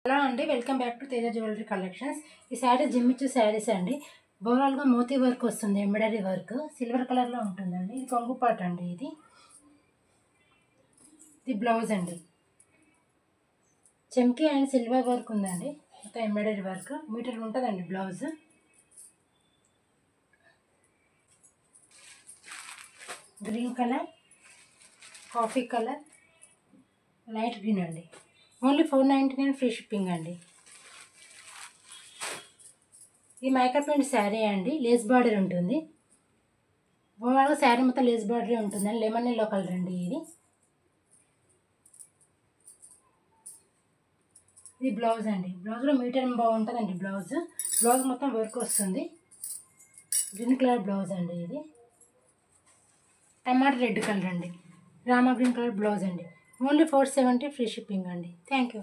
Hello అండి, welcome back to Teja jewellery collections. ఈ శారీ జిమ్మిచ్చు శారీస్ అండి. ఓవరాల్గా మోతీ వర్క్ వస్తుంది, ఎంబ్రాయిడరీ వర్క్ సిల్వర్ కలర్లో ఉంటుందండి. ఇది కొంగు పాట అండి. ఇది బ్లౌజ్ అండి. చెమ్కీ అండ్ సిల్వర్ వర్క్ ఉందండి, మొత్తం ఎంబ్రాయిడరీ వర్క్. మీటర్ ఉంటుందండి blouse. Green colour, coffee colour, light green అండి. ఓన్లీ 499 ఫ్రీ షిప్పింగ్ అండి. ఈ మైకా ప్రింట్ శారీ అండి, లేస్ బార్డర్ ఉంటుంది. ఓవరాల్గా శారీ మొత్తం లేస్ బార్డరే ఉంటుందండి. లెమన్ ఎల్లో కలర్ అండి. ఇది బ్లౌజ్ అండి. బ్లౌజ్లో మీటర్ బాగుంటుందండి. బ్లౌజ్ మొత్తం వర్క్ వస్తుంది. గ్రీన్ కలర్ బ్లౌజ్ అండి. ఇది టమాటా రెడ్ కలర్ అండి. రామా గ్రీన్ కలర్ బ్లౌజ్ అండి. ఓన్లీ 470 ఫ్రీ షిప్పింగ్ అండి. Thank you.